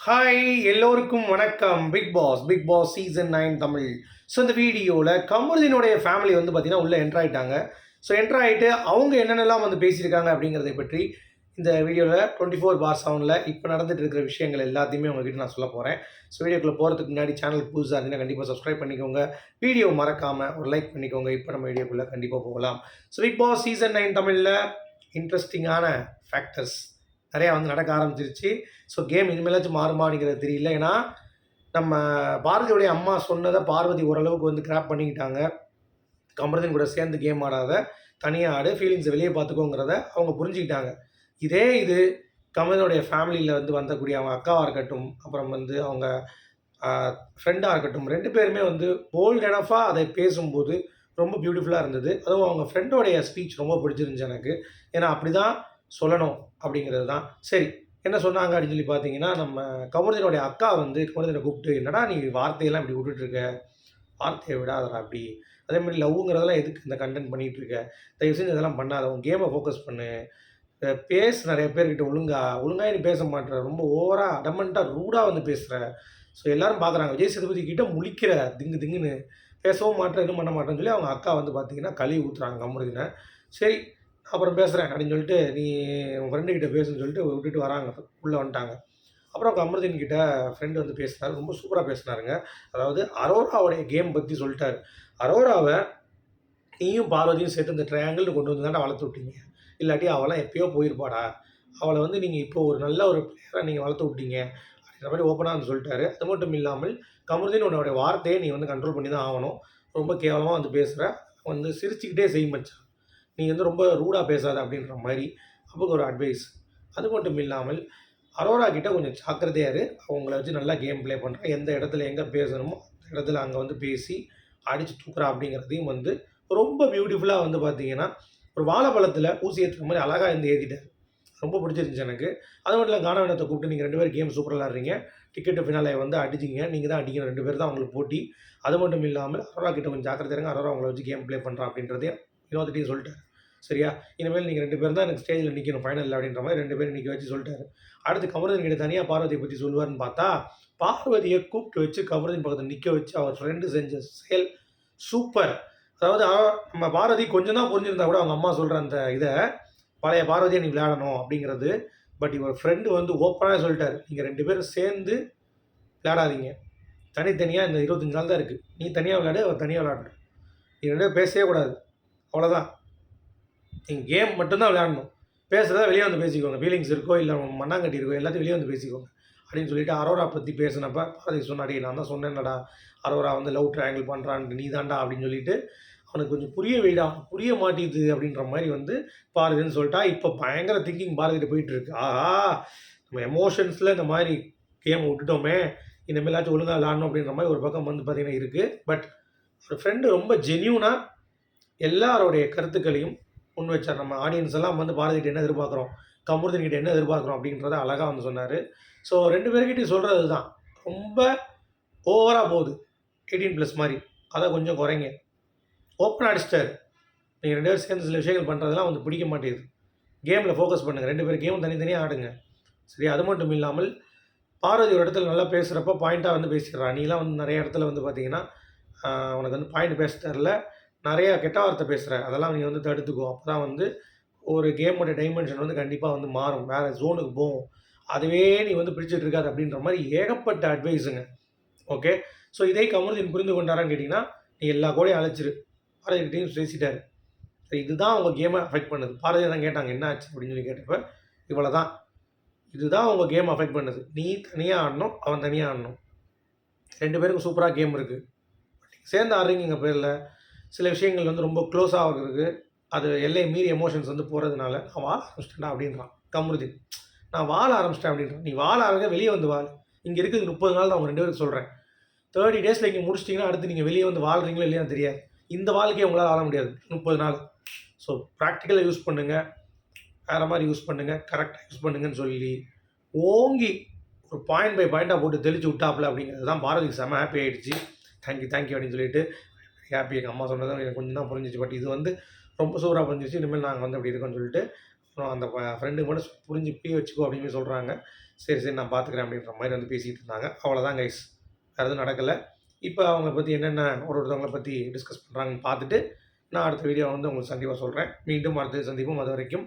Hi எல்லோருக்கும் வணக்கம். Bigg Boss season 9 Tamil. So இந்த வீடியோவில் கமருதீனுடைய ஃபேமிலி வந்து பார்த்தீங்கன்னா உள்ளே என்ட்ரு ஆகிட்டாங்க. ஸோ என்ட்ரு ஆகிட்டு அவங்க என்னென்னலாம் வந்து பேசியிருக்காங்க அப்படிங்கிறத பற்றி இந்த வீடியோவில் 24/7 இப்போ நடந்துட்டு இருக்கிற விஷயங்கள் எல்லாத்தையுமே உங்ககிட்ட நான் சொல்ல போகிறேன். ஸோ வீடியோக்குள்ளே போகிறதுக்கு முன்னாடி சேனலுக்கு புதுசாக இருந்தீங்கன்னா கண்டிப்பாக சப்ஸ்கிரைப் பண்ணிக்கோங்க. வீடியோ மறக்காமல் ஒரு லைக் பண்ணிக்கோங்க. இப்போ நம்ம வீடியோக்குள்ளே கண்டிப்பாக போகலாம். ஸோ பிக் பாஸ் சீசன் 9 தமிழில் இன்ட்ரெஸ்டிங்கான ஃபேக்டர்ஸ் நிறையா வந்து நடக்க ஆரம்பிச்சிருச்சு. ஸோ கேம் இனிமேலாச்சும் மாறுமாங்கிறது தெரியல. ஏன்னா நம்ம பாரதியோடைய அம்மா சொன்னதை பார்வதி ஓரளவுக்கு வந்து கிராப் பண்ணிக்கிட்டாங்க. கமருதீன் கூட சேர்ந்து கேம் ஆடாத, தனியாக ஆடு, ஃபீலிங்ஸை வெளியே பார்த்துக்கோங்கிறத அவங்க புரிஞ்சுக்கிட்டாங்க. இது கமருதீனுடைய ஃபேமிலியில் வந்து வந்தக்கூடிய அவங்க அக்காவாக இருக்கட்டும், அப்புறம் வந்து அவங்க ஃப்ரெண்டாக இருக்கட்டும், 2 பேருமே வந்து போல்ட் எனஃபாக அதை பேசும்போது ரொம்ப பியூட்டிஃபுல்லாக இருந்தது. அதுவும் அவங்க ஃப்ரெண்டோடைய ஸ்பீச் ரொம்ப பிடிச்சிருந்துச்சு எனக்கு. ஏன்னா அப்படி தான் சொல்லணும் அப்படிங்கிறது தான். சரி, என்ன சொன்னாங்க அப்படின்னு சொல்லி பார்த்தீங்கன்னா, நம்ம கமருதீனுடைய அக்கா வந்து கமருதீனை கூப்பிட்டு, "என்னடா நீ வார்த்தையெல்லாம் இப்படி விட்டுட்டுருக்க? வார்த்தையை விடாதடா அப்படி. அதேமாதிரி லவ்வுங்கிறதெல்லாம் எதுக்கு இந்த கண்டென்ட் பண்ணிகிட்ருக்க? தயவு செஞ்சு இதெல்லாம் பண்ணாத. உன் கேமை ஃபோக்கஸ் பண்ணு. பேசு நிறைய பேர்கிட்ட ஒழுங்கா நீ பேச மாட்ற. ரொம்ப ஓவரா அடமண்ட்டாக ரூடாக வந்து பேசுகிற. ஸோ எல்லாரும் பார்க்குறாங்க. விஜய் சேதுபதி கிட்ட முழிக்கிற திங்கு திங்குன்னு. பேசவும் மாட்டேன், எதுவும் பண்ண மாட்டேன்னு சொல்லி அவங்க அக்கா வந்து பார்த்தீங்கன்னா கழுவி ஊற்றுறாங்க கமருதீனை. சரி, அப்புறம் பேசுகிறேன் அப்படின்னு சொல்லிட்டு, நீ உன் ஃப்ரெண்டுக்கிட்ட பேசுன்னு சொல்லிட்டு விட்டுட்டு வராங்க. உள்ளே வந்துட்டாங்க. அப்புறம் கமருதீன் கிட்ட ஃப்ரெண்டு வந்து பேசினாரு. ரொம்ப சூப்பராக பேசினாருங்க. அதாவது அரோராவுடைய கேம் பற்றி சொல்லிட்டாரு. அரோராவை நீயும் பார்வதியும் சேர்த்து இந்த ட்ரையாங்கிள்னு கொண்டு வந்து தானே வளர்த்து விட்டீங்க. இல்லாட்டி அவளாம் எப்பயோ போயிருப்பாடா. அவளை வந்து நீங்கள் இப்போ ஒரு நல்ல ஒரு பிளேயராக நீங்கள் வளர்த்து விட்டீங்க அப்படின்ற மாதிரி ஓப்பனாக வந்து சொல்லிட்டாரு. அது மட்டும் இல்லாமல் கமருதீன் உன்னோட வார்த்தையை நீ வந்து கண்ட்ரோல் பண்ணி தான் ஆகணும். ரொம்ப கேவலமாக வந்து பேசுகிற. வந்து சிரிச்சுக்கிட்டே செய் மச்சான். நீ வந்து ரொம்ப ரூடாக பேசாத அப்படின்ற மாதிரி அவருக்கு ஒரு அட்வைஸ். அது மட்டும் இல்லாமல் அரோரா கிட்ட கொஞ்சம் ஜாக்கிரதையாக இரு. அவங்கள வச்சு நல்லா கேம் ப்ளே பண்ணுறேன். எந்த இடத்துல எங்கே பேசணுமோ அந்த இடத்துல அங்கே வந்து பேசி அடித்து தூக்குறா அப்படிங்கிறதையும் வந்து ரொம்ப பியூட்டிஃபுல்லாக வந்து பார்த்தீங்கன்னா, ஒரு வாழைப்பழத்தில் ஊசி ஏற்றுற மாதிரி அழகாக இருந்து ஏற்றிட்டார். ரொம்ப பிடிச்சிருந்துச்சு எனக்கு. அது மட்டும் இல்லை, கானவனத்தை கூப்பிட்டு நீங்கள் 2 பேரும் கேம் சூப்பராக விளாட்றீங்க. டிக்கெட்டு ஃபினாலே வந்து அடிச்சிங்க. நீங்கள் தான் அடிக்கணும். 2 பேர் தான் உங்களுக்கு போட்டி. அது மட்டும் இல்லாமல் அரோரா கிட்ட கொஞ்சம் ஜாக்கிரதை இருங்க. அரோரா உங்களை வச்சு கேம் ப்ளே பண்ணுறான் அப்படின்றதையும் வினோத்கிட்டையும் சொல்லிட்டாரு. சரியா? இனிமேல் நீங்கள் 2 பேர் தான் எனக்கு ஸ்டேஜில் நிற்கணும் ஃபைனலில் அப்படின்ற மாதிரி 2 பேரும் நிற்க வச்சு சொல்லிட்டாரு. அடுத்து கமருதீன் கிட்ட தனியாக பார்வதியை பற்றி சொல்லுவார்னு பார்த்தா, பார்வதியை கூப்பிட்டு வச்சு கமருதீன் பக்கத்தில் நிற்க வச்சு அவர் ஃப்ரெண்டு செஞ்ச செயல் சூப்பர். அதாவது நம்ம பார்வதி கொஞ்சம் தான் புரிஞ்சிருந்தா கூட அவங்க அம்மா சொல்கிற அந்த இதை, பழைய பார்வதியை நீ விளையாடணும் அப்படிங்கிறது. பட் இவர் ஃப்ரெண்டு வந்து ஓப்பனாக சொல்லிட்டார், நீங்கள் 2 பேரும் சேர்ந்து விளையாடாதீங்க. தனித்தனியாக இந்த 25 நாள் தான் இருக்குது. நீ தனியாக விளையாடு, அவர் தனியாக விளையாடணும். நீ 2 பேரும் பேசவே கூடாது. அவ்வளோதான். நீங்கள் கேம் மட்டும்தான் விளையாடணும். பேசுகிறத வெளியே வந்து பேசிக்கோங்க. ஃபீலிங்ஸ் இருக்கோ இல்லை மண்ணாங்கட்டி இருக்கோ எல்லாத்தையும் வெளியே வந்து பேசிக்கோங்க அப்படின்னு சொல்லிட்டு அரோரா பற்றி பேசினப்ப பார்வதி சொன்னாடி, நான் தான் சொன்னேன்டா அரோரா வந்து லவ் ட்ரையாங்கிள் பண்ணுறான்ட்டு, நீ தாண்டா அப்படின்னு சொல்லிட்டு அவனுக்கு கொஞ்சம் புரிய வைடா, புரிய மாட்டேங்குது அப்படின்ற மாதிரி வந்து பாரதின்னு சொல்லிட்டா. இப்போ பயங்கர திங்கிங் பாரதிட்டு போயிட்டுருக்கு. ஆஹா, நம்ம எமோஷன்ஸில் இந்த மாதிரி கேம் விட்டுட்டோமே, இனிமேலாச்சும் ஒழுங்காக விளாடணும் அப்படின்ற மாதிரி ஒரு பக்கம் வந்து பார்த்திங்கன்னா இருக்குது. பட் ஒரு ஃப்ரெண்டு ரொம்ப ஜென்யூனாக எல்லாரோடைய கருத்துக்களையும் முன் வச்சார். நம்ம ஆடியன்ஸ் எல்லாம் வந்து பாரதிகிட்ட என்ன எதிர்பார்க்குறோம், கமருதீன் கிட்ட என்ன எதிர்பார்க்குறோம் அப்படின்றத அழகாக வந்து சொன்னார். ஸோ 2 பேர்கிட்டையும் சொல்கிறது தான், ரொம்ப ஓவராக போகுது 18+ மாதிரி, அதை கொஞ்சம் குறைங்க. ஓப்பனாக அடிச்சிட்டார். நீங்கள் 2 பேரும் சேர்ந்து சில விஷயங்கள் பண்ணுறதெல்லாம் வந்து பிடிக்க மாட்டேங்குது. கேமில் ஃபோக்கஸ் பண்ணுங்கள். 2 பேர் கேமும் தனித்தனியாக ஆடுங்க. சரி, அது மட்டும் இல்லாமல் பார்வதி ஒரு இடத்துல நல்லா பேசுகிறப்ப பாயிண்ட்டாக வந்து பேசிடுறா. நீலாம் வந்து நிறைய இடத்துல வந்து பார்த்தீங்கன்னா உனக்கு வந்து பாயிண்ட் பேச தெரில, நிறையா கெட்ட வார்த்தை பேசுகிற, அதெல்லாம் நீ வந்து தடுத்துக்கோ. அப்போ தான் வந்து ஒரு கேமோட டைமென்ஷன் வந்து கண்டிப்பாக வந்து மாறும், வேறு ஜோனுக்கு போகும். அதுவே நீ வந்து பிடிச்சிட்டு இருக்காது அப்படின்ற மாதிரி ஏகப்பட்ட அட்வைஸுங்க. ஓகே, ஸோ இதை கமருதீன் புரிந்து கொண்டாரான்னு கேட்டிங்கன்னா, நீ எல்லா கூடயும் அழைச்சிரு. பாரதிகிட்டையும் பேசிட்டாரு. ஸோ இதுதான் உங்கள் கேமை அஃபெக்ட் பண்ணுது. பாரதி தான் கேட்டாங்க என்ன ஆச்சு அப்படின்னு சொல்லி கேட்டப்ப, இவ்வளோ தான், இதுதான் உங்கள் கேம் அஃபெக்ட் பண்ணுது. நீ தனியாக ஆடணும், அவன் தனியாக ஆடணும். 2 பேருக்கும் சூப்பராக கேம் இருக்குது. சேர்ந்து ஆடுறீங்க பேரில் சில விஷயங்கள் வந்து ரொம்ப க்ளோஸாக இருக்குது. அது எல்லையை மீறி எமோஷன்ஸ் வந்து போகிறதுனால நான் வாழ ஆரம்பிச்சிட்டேன்டா அப்படின்றான் கமருதீன். நான் வாழ ஆரம்பிச்சிட்டேன் அப்படின்றான். நீ வாழ ஆரம்பிக்க வெளியே வந்து வாழ். இங்கே இருக்குது 30 நாள் தான் அவங்க 2 பேருக்கு சொல்கிறேன். 30 டேஸில் இங்கே முடிச்சிட்டிங்கன்னா அடுத்து நீங்கள் வெளியே வந்து வாழ்கிறீங்களோ இல்லையா தெரியாது. இந்த வாழ்க்கையை உங்களால் வாழ முடியாது 30 நாள். ஸோ ப்ராக்டிக்கலாக யூஸ் பண்ணுங்கள், வேறு மாதிரி யூஸ் பண்ணுங்கள், கரெக்டாக யூஸ் பண்ணுங்கன்னு சொல்லி ஓங்கி ஒரு பாயிண்ட் பை பாயிண்ட்டாக போட்டு தெளிச்சு விட்டாப்புல அப்படிங்கிறது தான் பாரதிக்கு செம்ம ஹாப்பி ஆகிடுச்சு. தேங்க்யூ அப்படின்னு சொல்லிட்டு ஹாப்பி. எங்கள் அம்மா சொன்னதும் எனக்கு கொஞ்சம் தான் புரிஞ்சிச்சு. பட் இது வந்து ரொம்ப சூப்பராக புரிஞ்சிச்சு. இனிமேல் நாங்கள் வந்து அப்படி இருக்கோம்னு சொல்லிட்டு அப்புறம் அந்த ஃப்ரெண்டுக்கு மட்டும் புரிஞ்சு இப்படியே வச்சுக்கோ அப்படின்னு சொல்கிறாங்க. சரி சரி நான் பார்த்துக்கிறேன் அப்படின்ற மாதிரி வந்து பேசிகிட்டு இருந்தாங்க. அவ்வளோதான் கைஸ், வேறு எதுவும் நடக்கலை. இப்போ அவங்க பற்றி என்னென்ன ஒருத்தவங்களை பற்றி டிஸ்கஸ் பண்ணுறாங்கன்னு பார்த்துட்டு நான் அடுத்த வீடியோ வந்து உங்களுக்கு சந்திப்பாக சொல்கிறேன். மீண்டும் அடுத்த சந்திப்போம். அது வரைக்கும்